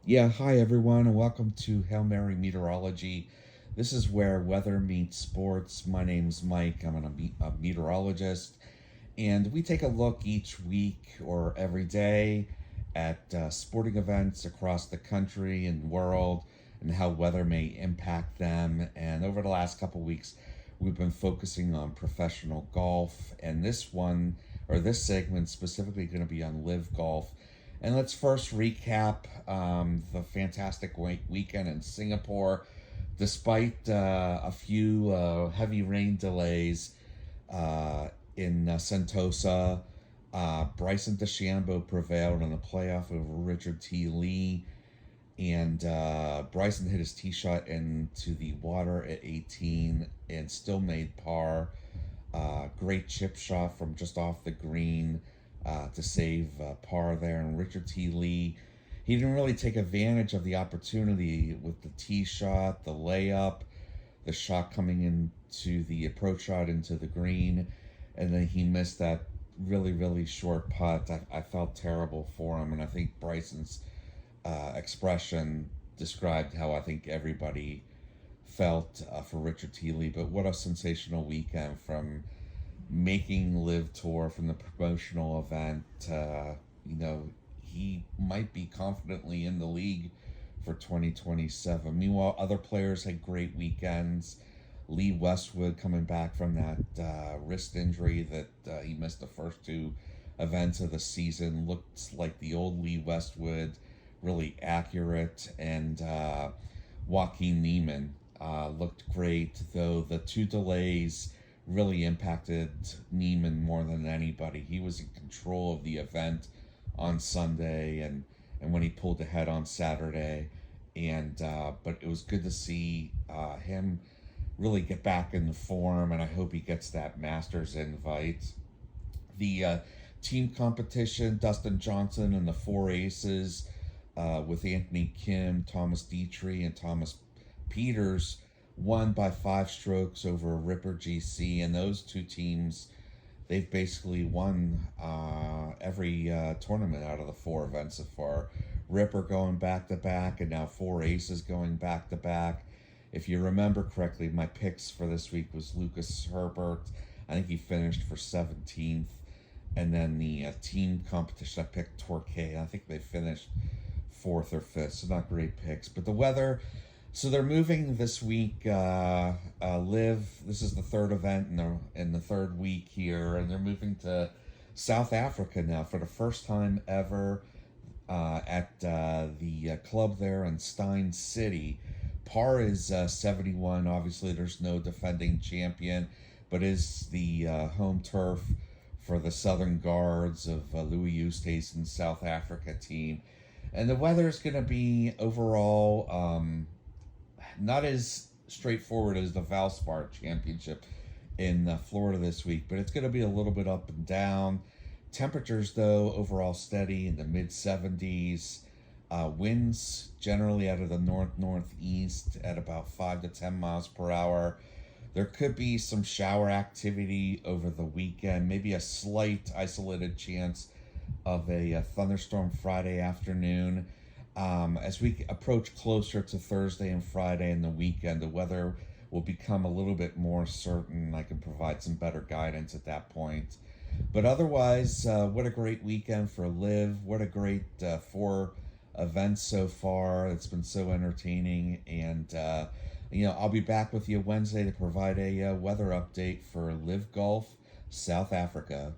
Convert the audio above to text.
Yeah, hi everyone, and welcome to Hail Mary Meteorology. This is where weather meets sports. My name's Mike. I'm a meteorologist, and we take a look each week or every day at sporting events across the country and world and how weather may impact them. And over the last couple weeks, we've been focusing on professional golf, and this segment specifically going to be on LIV golf. And let's first recap the fantastic weekend in Singapore. Despite a few heavy rain delays in Sentosa, Bryson DeChambeau prevailed in the playoff over Richard T. Lee. And Bryson hit his tee shot into the water at 18 and still made par. Great chip shot from just off the green to save par there. And Richard T. Lee, he didn't really take advantage of the opportunity with the tee shot, the layup, the shot coming into the approach shot into the green, and then he missed that really, really short putt. I felt terrible for him, and I think Bryson's expression described how I think everybody felt for Richard T. Lee. But what a sensational weekend, from making LIV Tour, from the promotional event. He might be confidently in the league for 2027. Meanwhile, other players had great weekends. Lee Westwood, coming back from that wrist injury that he missed the first two events of the season, looked like the old Lee Westwood, really accurate. And Joaquin Neiman looked great, though the two delays really impacted Neiman more than anybody. He was in control of the event on Sunday, and when he pulled ahead on Saturday. And but it was good to see him really get back in the form, and I hope he gets that Masters invite. The team competition, Dustin Johnson and the Four Aces with Anthony Kim, Thomas Dietrich, and Thomas Peters won by 5 strokes over Ripper GC. And those two teams, they've basically won every tournament out of the 4 events so far. Ripper going back to back, and now Four Aces going back to back. If you remember correctly, my picks for this week was Lucas Herbert. I think he finished for 17th. And then the team competition, I picked Torquay. I think they finished 4th or 5th, so not great picks. But the weather, so they're moving this week. LIV, this is the 3rd event in the 3rd week here, and they're moving to South Africa now for the first time ever at the club there in Stein City. Par is 71. Obviously, there's no defending champion, but is the home turf for the Southern Guards of Louis Oosthuizen's South Africa team. And the weather is going to be overall not as straightforward as the Valspar Championship in Florida this week, but it's going to be a little bit up and down. Temperatures, though, overall steady in the mid-70s. Winds generally out of the north-northeast at about 5 to 10 miles per hour. There could be some shower activity over the weekend, maybe a slight isolated chance of a thunderstorm Friday afternoon. As we approach closer to Thursday and Friday and the weekend, the weather will become a little bit more certain. I can provide some better guidance at that point. But otherwise, what a great weekend for LIV. What a great 4 events so far. It's been so entertaining. And, I'll be back with you Wednesday to provide a weather update for LIV Golf, South Africa.